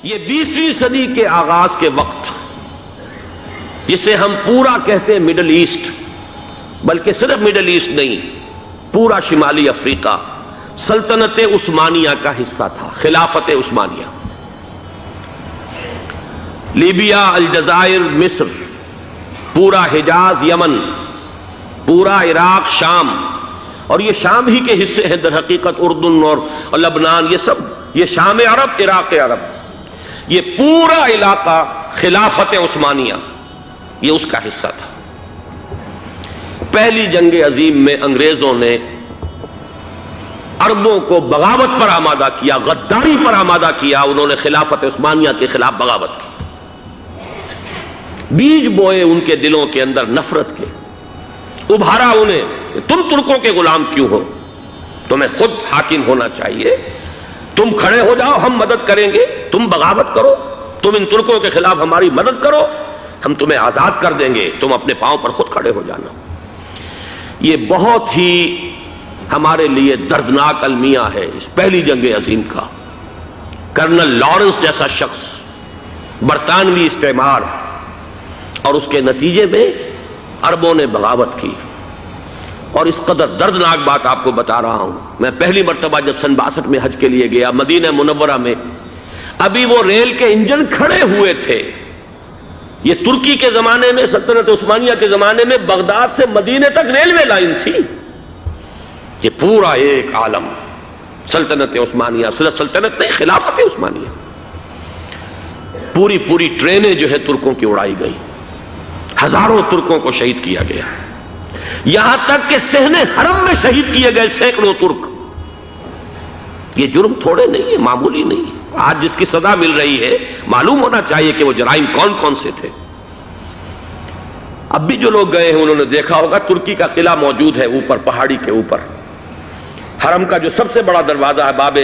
یہ 20ویں صدی کے آغاز کے وقت جسے ہم پورا کہتے ہیں مڈل ایسٹ، بلکہ صرف مڈل ایسٹ نہیں، پورا شمالی افریقہ سلطنت عثمانیہ کا حصہ تھا، خلافت عثمانیہ۔ لیبیا، الجزائر، مصر، پورا حجاز، یمن، پورا عراق، شام، اور یہ شام ہی کے حصے ہیں در حقیقت، اردن اور لبنان، یہ سب، یہ شام عرب، عراق عرب، یہ پورا علاقہ خلافت عثمانیہ یہ اس کا حصہ تھا۔ پہلی جنگ عظیم میں انگریزوں نے عربوں کو بغاوت پر آمادہ کیا، غداری پر آمادہ کیا، انہوں نے خلافت عثمانیہ کے خلاف بغاوت کی، بیج بوئے ان کے دلوں کے اندر نفرت کے، ابھارا انہیں، تم ترکوں کے غلام کیوں ہو، تمہیں خود حاکم ہونا چاہیے، تم کھڑے ہو جاؤ، ہم مدد کریں گے، تم بغاوت کرو، تم ان ترکوں کے خلاف ہماری مدد کرو، ہم تمہیں آزاد کر دیں گے، تم اپنے پاؤں پر خود کھڑے ہو جانا۔ یہ بہت ہی ہمارے لیے دردناک المیہ ہے اس پہلی جنگ عظیم کا۔ کرنل لارنس جیسا شخص، برطانوی استعمار، اور اس کے نتیجے میں عربوں نے بغاوت کی۔ اور اس قدر دردناک بات آپ کو بتا رہا ہوں، میں پہلی مرتبہ جب سن 62 میں حج کے لیے گیا مدینہ منورہ میں، ابھی وہ ریل کے انجن کھڑے ہوئے تھے۔ یہ ترکی کے زمانے میں، سلطنت عثمانیہ کے زمانے میں بغداد سے مدینے تک ریلوے لائن تھی۔ یہ پورا ایک عالم سلطنت عثمانیہ، صرف سلطنت نہیں، خلافت عثمانیہ، پوری ٹرینیں جو ہے ترکوں کی اڑائی گئی، ہزاروں ترکوں کو شہید کیا گیا، یہاں تک کہ صحن حرم میں شہید کیے گئے سینکڑوں ترک۔ یہ جرم تھوڑے نہیں ہے، معمولی نہیں ہے۔ آج جس کی سزا مل رہی ہے، معلوم ہونا چاہیے کہ وہ جرائم کون کون سے تھے۔ اب بھی جو لوگ گئے ہیں انہوں نے دیکھا ہوگا، ترکی کا قلعہ موجود ہے اوپر پہاڑی کے اوپر، حرم کا جو سب سے بڑا دروازہ ہے باب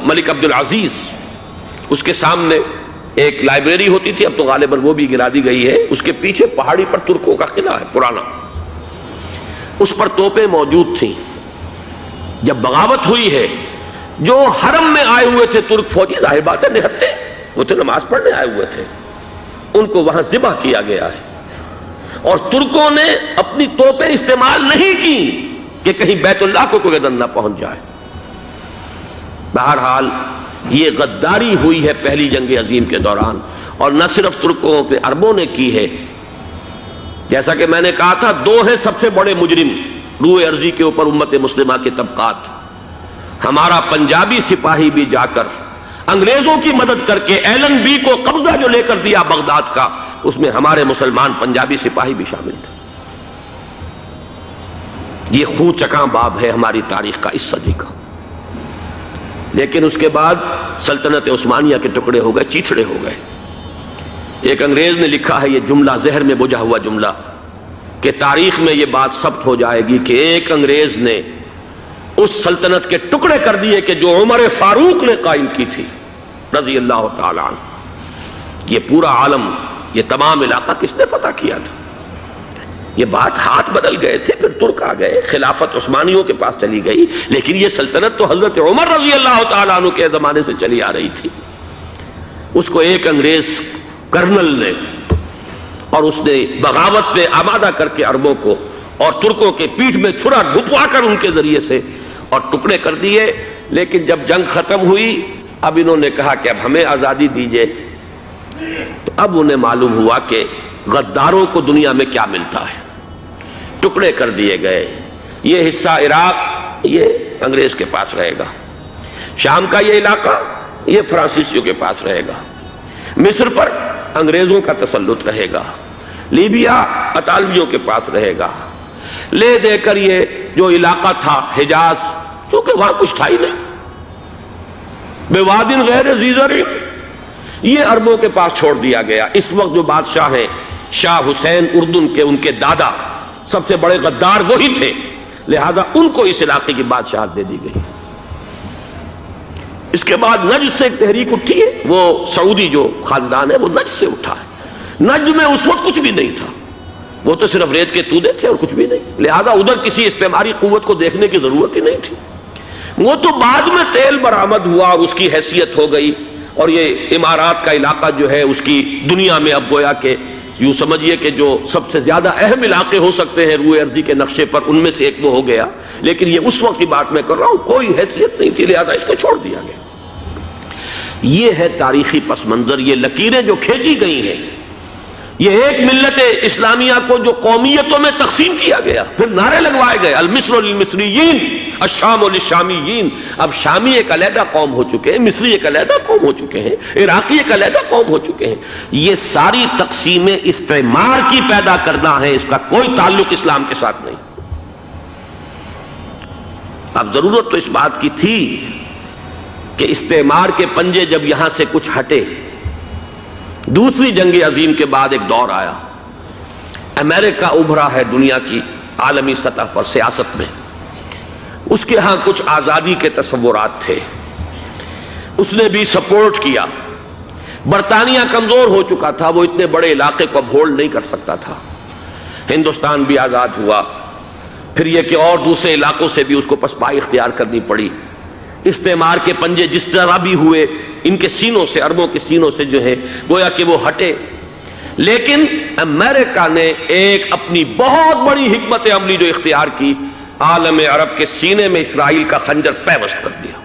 ملک عبدالعزیز، اس کے سامنے ایک لائبریری ہوتی تھی، اب تو غالباً وہ بھی گرا دی گئی ہے، اس کے پیچھے پہاڑی پر ترکوں کا قلعہ ہے پرانا، اس پر توپیں موجود تھیں۔ جب بغاوت ہوئی ہے، جو حرم میں آئے ہوئے تھے ترک فوجی، ظاہر بات ہے نہتے، وہ تو نماز پڑھنے آئے ہوئے تھے، ان کو وہاں ذبح کیا گیا ہے، اور ترکوں نے اپنی توپیں استعمال نہیں کی کہ کہیں بیت اللہ کو کوئی گدن نہ پہنچ جائے۔ بہرحال یہ غداری ہوئی ہے پہلی جنگ عظیم کے دوران، اور نہ صرف ترکوں کے، عربوں نے کی ہے۔ جیسا کہ میں نے کہا تھا، دو ہیں سب سے بڑے مجرم روئے ارضی کے اوپر امت مسلمہ کے طبقات۔ ہمارا پنجابی سپاہی بھی جا کر انگریزوں کی مدد کر کے ایلن بی کو قبضہ جو لے کر دیا بغداد کا، اس میں ہمارے مسلمان پنجابی سپاہی بھی شامل تھے۔ یہ خون چکاں باب ہے ہماری تاریخ کا اس صدی کا۔ لیکن اس کے بعد سلطنت عثمانیہ کے ٹکڑے ہو گئے، چیتھڑے ہو گئے۔ ایک انگریز نے لکھا ہے یہ جملہ، زہر میں بجھا ہوا جملہ، کہ تاریخ میں یہ بات ثبت ہو جائے گی کہ ایک انگریز نے اس سلطنت کے ٹکڑے کر دیے کہ جو عمر فاروق نے قائم کی تھی رضی اللہ تعالیٰ عنہ۔ یہ پورا عالم، یہ تمام علاقہ کس نے فتح کیا تھا؟ یہ بات ہاتھ بدل گئے تھے، پھر ترک آ گئے، خلافت عثمانیوں کے پاس چلی گئی، لیکن یہ سلطنت تو حضرت عمر رضی اللہ تعالیٰ عنہ کے زمانے سے چلی آ رہی تھی۔ اس کو ایک انگریز کرنل نے، اور اس نے بغاوت پہ آمادہ کر کے عربوں کو اور ترکوں کے پیٹھ میں چھرا ڈھپوا کر ان کے ذریعے سے اور ٹکڑے کر دیے۔ لیکن جب جنگ ختم ہوئی، اب انہوں نے کہا کہ اب ہمیں آزادی دیجئے، تو اب انہیں معلوم ہوا کہ غداروں کو دنیا میں کیا ملتا ہے۔ ٹکڑے کر دیے گئے۔ یہ حصہ عراق یہ انگریز کے پاس رہے گا، شام کا یہ علاقہ یہ فرانسیسیوں کے پاس رہے گا، مصر پر انگریزوں کا تسلط رہے گا، لیبیا اطالویوں کے پاس رہے گا۔ لے دے کر یہ جو علاقہ تھا حجاز، چونکہ وہاں کچھ تھا ہی نہیں، بوادٍ غیر ذی زرع، یہ عربوں کے پاس چھوڑ دیا گیا۔ اس وقت جو بادشاہ ہیں شاہ حسین اردن کے، ان کے دادا سب سے بڑے غدار وہی تھے، لہذا ان کو اس علاقے کی بادشاہت دے دی گئی۔ اس کے بعد نجد سے ایک تحریک اٹھی ہے، وہ سعودی جو خاندان ہے وہ نجد سے اٹھا ہے۔ نجد میں اس وقت کچھ بھی نہیں تھا، وہ تو صرف ریت کے تودے تھے اور کچھ بھی نہیں، لہذا ادھر کسی استعماری قوت کو دیکھنے کی ضرورت ہی نہیں تھی۔ وہ تو بعد میں تیل برآمد ہوا اور اس کی حیثیت ہو گئی، اور یہ امارات کا علاقہ جو ہے اس کی دنیا میں اب گویا کہ یوں سمجھیے کہ جو سب سے زیادہ اہم علاقے ہو سکتے ہیں روئے ارضی کے نقشے پر، ان میں سے ایک وہ ہو گیا، لیکن یہ اس وقت کی بات میں کر رہا ہوں، کوئی حیثیت نہیں تھی، لہذا اس کو چھوڑ دیا گیا۔ یہ ہے تاریخی پس منظر، یہ لکیریں جو کھینچی گئی ہیں، یہ ایک ملت اسلامیہ کو جو قومیتوں میں تقسیم کیا گیا، پھر نعرے لگوائے گئے المصر للمصریین الشام للشامیین۔ اب شامی ایک علیحدہ قوم ہو چکے ہیں، مصری ایک علیحدہ قوم ہو چکے ہیں، عراقی ایک علیحدہ قوم ہو چکے ہیں۔ یہ ساری تقسیمیں استعمار کی پیدا کرنا ہے، اس کا کوئی تعلق اسلام کے ساتھ نہیں۔ اب ضرورت تو اس بات کی تھی کہ استعمار کے پنجے جب یہاں سے کچھ ہٹے، دوسری جنگ عظیم کے بعد ایک دور آیا، امریکہ ابھرا ہے دنیا کی عالمی سطح پر سیاست میں، اس کے ہاں کچھ آزادی کے تصورات تھے، اس نے بھی سپورٹ کیا۔ برطانیہ کمزور ہو چکا تھا، وہ اتنے بڑے علاقے کو اب ہولڈ نہیں کر سکتا تھا۔ ہندوستان بھی آزاد ہوا، پھر یہ کہ اور دوسرے علاقوں سے بھی اس کو پسپائی اختیار کرنی پڑی۔ استعمار کے پنجے جس طرح بھی ہوئے، ان کے سینوں سے، عربوں کے سینوں سے جو ہے گویا کہ وہ ہٹے، لیکن امریکہ نے ایک اپنی بہت بڑی حکمت عملی جو اختیار کی، عالم عرب کے سینے میں اسرائیل کا خنجر پیوست کر دیا،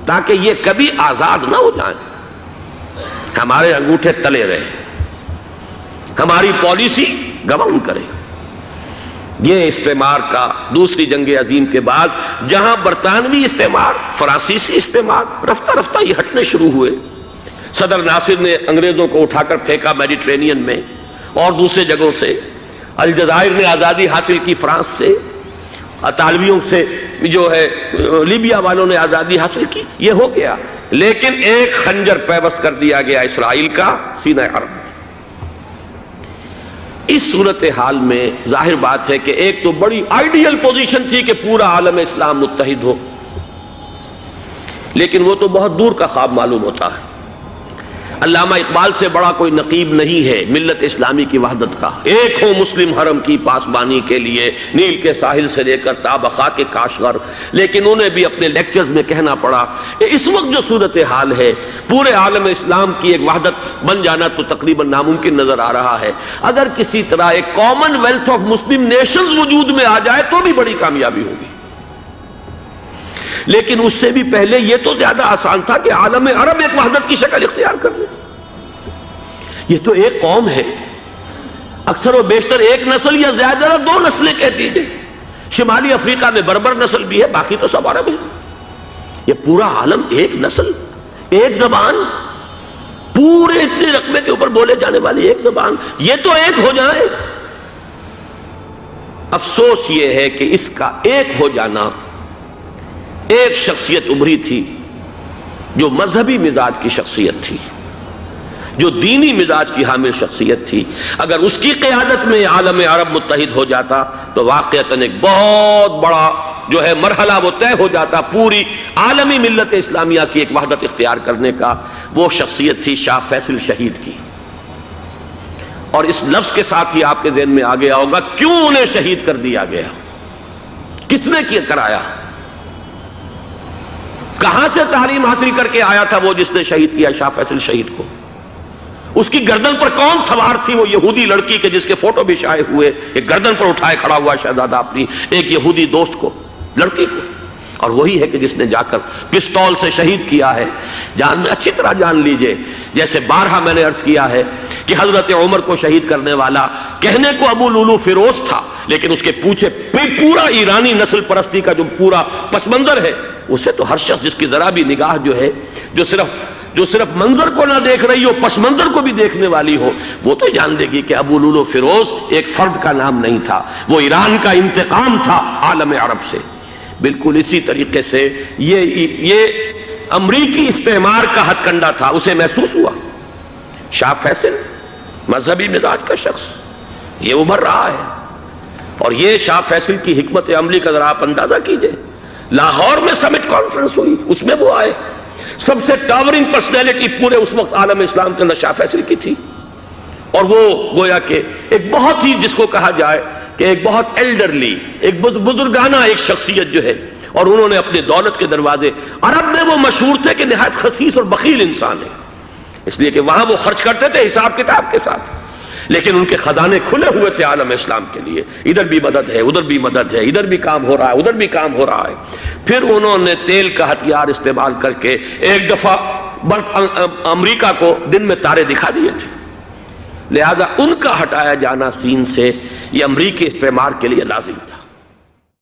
تاکہ یہ کبھی آزاد نہ ہو جائیں، ہمارے انگوٹھے تلے رہے، ہماری پالیسی گورن کرے۔ یہ استعمار کا دوسری جنگ عظیم کے بعد، جہاں برطانوی استعمار، فرانسیسی استعمار رفتہ رفتہ یہ ہٹنے شروع ہوئے، صدر ناصر نے انگریزوں کو اٹھا کر پھینکا میڈیٹرینین میں اور دوسرے جگہوں سے، الجزائر نے آزادی حاصل کی فرانس سے، اطالویوں سے جو ہے لیبیا والوں نے آزادی حاصل کی، یہ ہو گیا، لیکن ایک خنجر پیوست کر دیا گیا اسرائیل کا سینہ عرب میں۔ اس صورتحال میں ظاہر بات ہے کہ ایک تو بڑی آئیڈیل پوزیشن تھی کہ پورا عالم اسلام متحد ہو، لیکن وہ تو بہت دور کا خواب معلوم ہوتا ہے۔ علامہ اقبال سے بڑا کوئی نقیب نہیں ہے ملت اسلامی کی وحدت کا، ایک ہو مسلم حرم کی پاسبانی کے لیے، نیل کے ساحل سے لے کر تا بخاک کاشغر، لیکن انہیں بھی اپنے لیکچرز میں کہنا پڑا کہ اس وقت جو صورتحال ہے، پورے عالم اسلام کی ایک وحدت بن جانا تو تقریباً ناممکن نظر آ رہا ہے۔ اگر کسی طرح ایک common wealth of Muslim nations وجود میں آ جائے تو بھی بڑی کامیابی ہوگی، لیکن اس سے بھی پہلے یہ تو زیادہ آسان تھا کہ عالم عرب ایک وحدت کی شکل اختیار کر لے۔ یہ تو ایک قوم ہے، اکثر و بیشتر ایک نسل یا زیادہ دو نسلیں کہہ دیجئے، شمالی افریقہ میں بربر نسل بھی ہے، باقی تو سب عرب ہیں۔ یہ پورا عالم ایک نسل، ایک زبان، پورے اتنے رقبے کے اوپر بولے جانے والی ایک زبان، یہ تو ایک ہو جائے۔ افسوس یہ ہے کہ اس کا ایک ہو جانا، ایک شخصیت ابھری تھی جو مذہبی مزاج کی شخصیت تھی، جو دینی مزاج کی حامل شخصیت تھی، اگر اس کی قیادت میں عالم عرب متحد ہو جاتا تو واقعتاً ایک بہت بڑا جو ہے مرحلہ وہ طے ہو جاتا پوری عالمی ملت اسلامیہ کی ایک وحدت اختیار کرنے کا۔ وہ شخصیت تھی شاہ فیصل شہید کی، اور اس لفظ کے ساتھ ہی آپ کے ذہن میں آ گیا ہوگا کیوں انہیں شہید کر دیا گیا، کس نے کیا کرایا، کہاں سے تعلیم حاصل کر کے آیا تھا وہ جس نے شہید کیا شاہ فیصل شہید کو، اس کی گردن پر کون سوار تھی، وہ یہودی لڑکی کے جس کے فوٹو بھی شائع ہوئے، ایک گردن پر اٹھائے کھڑا ہوا شہزادہ اپنی ایک یہودی دوست کو، لڑکی کو، اور وہی ہے کہ جس نے جا کر پستول سے شہید کیا ہے۔ جان میں اچھی طرح جان لیجئے، جیسے بارہا میں نے عرض کیا ہے کہ حضرت عمر کو شہید کرنے والا کہنے کو ابو لولو فیروز تھا، لیکن اس کے پیچھے پورا ایرانی نسل پرستی کا جو پورا پس منظر ہے، اسے تو ہر شخص جس کی ذرا بھی نگاہ جو ہے جو صرف منظر کو نہ دیکھ رہی ہو، پس منظر کو بھی دیکھنے والی ہو، وہ تو جان لے گی کہ ابو لولو فیروز ایک فرد کا نام نہیں تھا، وہ ایران کا انتقام تھا عالم عرب سے۔ بالکل اسی طریقے سے یہ امریکی استعمار کا ہتھ کنڈا تھا، اسے محسوس ہوا۔ شاہ فیصل مذہبی مزاج کا شخص یہ ابھر رہا ہے، اور یہ شاہ فیصل کی حکمت عملی کا ذرا آپ اندازہ کیجئے۔ لاہور میں سمٹ کانفرنس ہوئی، اس میں وہ آئے، سب سے ٹاورنگ پرسنالٹی پورے اس وقت عالم اسلام کے اندر شاہ فیصل کی تھی، اور وہ گویا کہ ایک بہت ہی جس کو کہا جائے کہ ایک بہت ایلڈرلی، ایک بزرگانہ ایک شخصیت جو ہے، اور انہوں نے اپنی دولت کے دروازے، عرب میں وہ مشہور تھے کہ نہایت خسیس اور بخیل انسان ہے، اس لیے کہ وہاں وہ خرچ کرتے تھے حساب کتاب کے ساتھ، لیکن ان کے خزانے کھلے ہوئے تھے عالم اسلام کے لیے، ادھر بھی مدد ہے، ادھر بھی مدد ہے، ادھر بھی کام ہو رہا ہے، ادھر بھی کام ہو رہا ہے۔ پھر انہوں نے تیل کا ہتھیار استعمال کر کے ایک دفعہ امریکہ کو دن میں تارے دکھا دیے تھے، لہذا ان کا ہٹایا جانا سین سے یہ امریکی استعمار کے لیے لازم تھا۔